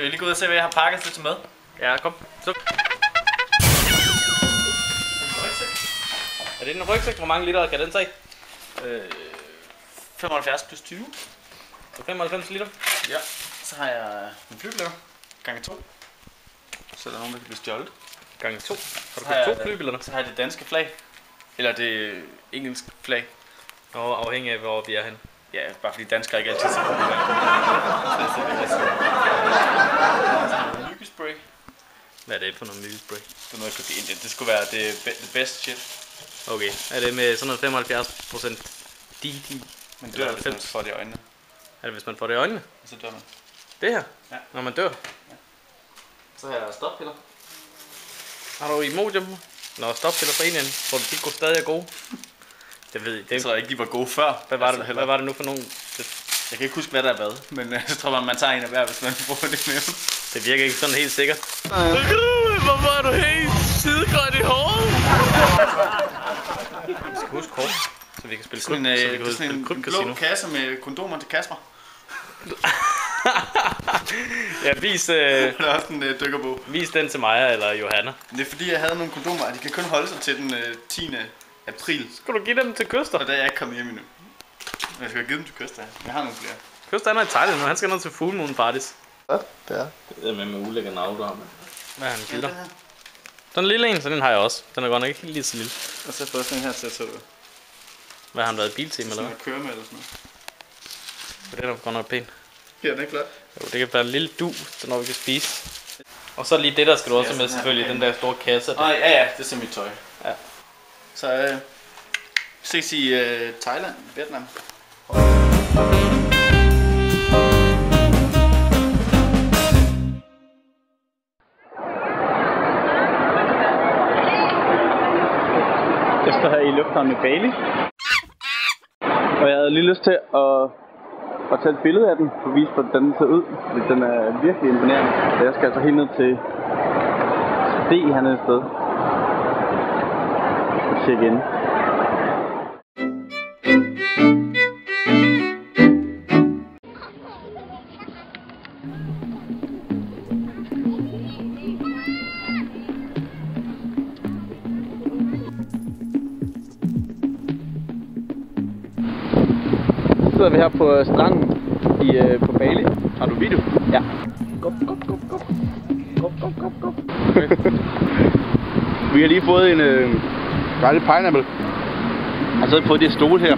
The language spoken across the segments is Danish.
vi lige gå ud og se, hvad jeg har pakket til med? Ja, kom. Så. Er det en rygsæk? Hvor mange liter kan den tage? 75 plus 20. Så 95 liter? Ja. Så har jeg en flybilletter. Gange 2. Så er der nogen, der kan blive stjålet. Gange 2. Har du købt 2 flybilletter? Så har jeg det danske flag. Eller det engelske flag. Og afhængig af, hvor vi er henne. Ja, bare fordi danskere ikke altid ser på det. Myggespray. Hvad er det for noget myggespray? Det er noget, jeg købte i Indien. Det skulle være det bedste shit. Okay, er det med sådan noget 75% DD? Men dør, hvis man får det i øjnene. Er det, hvis man får det i øjnene? Og så dør man. Det her? Ja. Når man dør? Ja. Så har jeg stoppiller. Har du Imodium? Nå, stoppiller for en. Tror du, de går stadig er gode? Det ved jeg. Jeg tror ikke, de var gode før. Hvad var det nu for nogen? Jeg kan ikke huske, hvad der er hvad. Men jeg tror, man tager en af hver, hvis man bruger det med. Det virker ikke sådan helt sikkert. Hvorfor er du helt sidegrøn i håret? Vi skal huske kort, så vi kan spille sådan en blå kasse med kondomer til Kasper. Ja, vis der er også en dykkerbog. Vis den til Maja eller Johanna. Det er fordi, jeg havde nogle kondomer, og de kan kun holde sig til den 10. april. Skal du give dem til Køster? Og der er jeg ikke kommet hjem endnu. Jeg skal give dem til Køster. Jeg har nogle flere. Køster er i Thailand nu, han skal ned til Full Moon Parties. Hvad? Det er. Det er med ulækker navn, du har med. Hvad har han givet dig? Sådan en lille en, så den har jeg også. Den er godt nok ikke helt lige så lille. Og så får jeg sådan en her til at tage ud. Hvad har han været i biltime eller hvad? Sådan at køre med eller sådan noget. For det er da godt nok pænt. Ja, den er flot. Jo, det kan være en lille du, så når vi kan spise. Og så lige det der skal du også med selvfølgelig, den der store kasse. Nej, ja, det er simpelthen tøj. Ja. Så ses i Thailand, Vietnam. Jeg står her i lufthavnen i Bali, og jeg havde lige lyst til at tage et billede af den, for at vise, hvordan den ser ud. Den er virkelig imponerende. Så jeg skal altså helt ned til D hernede et sted og tjekke ind. Så sidder vi her på stranden på Bali. Har du video? Ja. Okay. Vi har lige fået en dejlig pineapple. Og så har vi fået de her stole her.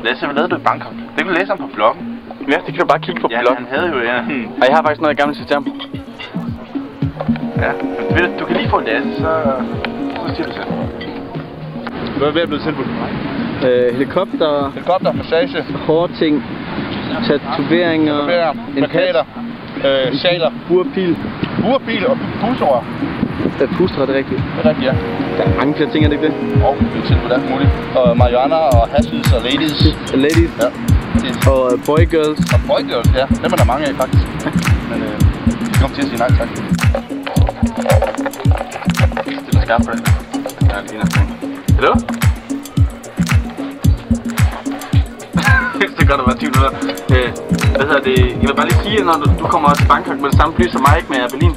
Lasse, hvad lavede du i Bangkok? Det kan du læse om på bloggen. Ja, det kan du bare kigge på bloggen. Han havde jo, ja. Og jeg har faktisk noget, jeg gerne vil sige til ham. Ja, men du kan lige få Lasse, så siger du selv. Hvad er ved at blive tilbudt? Helikopter, massage, hårde ting, tatoveringer, plakater, sjaler, burpil og pusterør. Pusterør, det er rigtigt. Det er rigtigt, ja. Der er mange flere ting, er det ikke det? Og det er tilbudt alt muligt. Og marijuana og hashids og ladies. Ladies? Ja. Og boygirls. Og boygirls, ja. Dem er der mange af, faktisk. Men vi kommer til at sige nej tak. Det er skarpt på det. Ja, lige næsten. Hallo? Det gør der være 10 minutter. Hvad hedder det? Jeg vil bare lige sige, at når du kommer til Bangkok med det samme fly som mig, ikke med Air Berlin,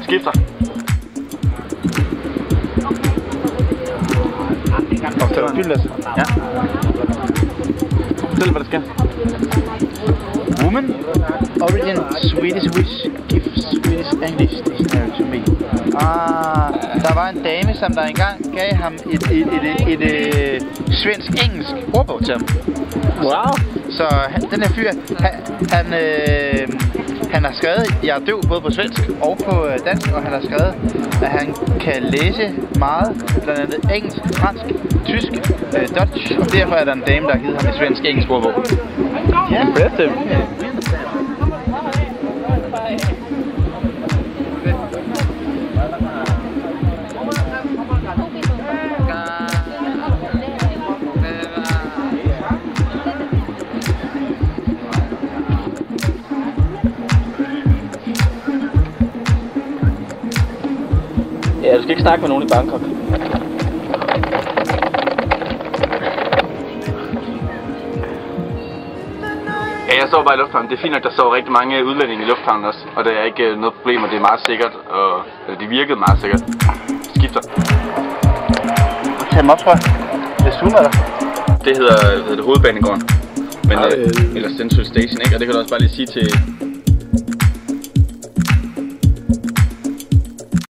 skifter. Optager du fyldt, Lasse? Ja. Fortæl, hvad der sker. Woman, Origin Swedish wish gives Swedish English dictionary to me. Der var en dame, som der engang gav ham et svensk-engelsk ordbog til ham. Wow! Så den her fyr, han har skrevet, jeg er døv både på svensk og på dansk, og han har skrevet, at han kan læse meget, blandt andet engelsk, fransk, tysk, Dutch, og derfor er der en dame, der har givet ham et svensk-engelsk ordbog. Ja. Impressive. Ja, du skal ikke snakke med nogen i Bangkok. Ja, jeg står bare i lufthavnen. Det er fint nok, der står rigtig mange udlændinge i lufthavnen også. Og det er ikke noget problem, og det er meget sikkert. Og det virkede meget sikkert. Skifter. Tag dem op, tror jeg. Det zoomer der. Det hedder Hovedbanegården. Men, eller Central Station, ikke? Og det kan du også bare lige sige til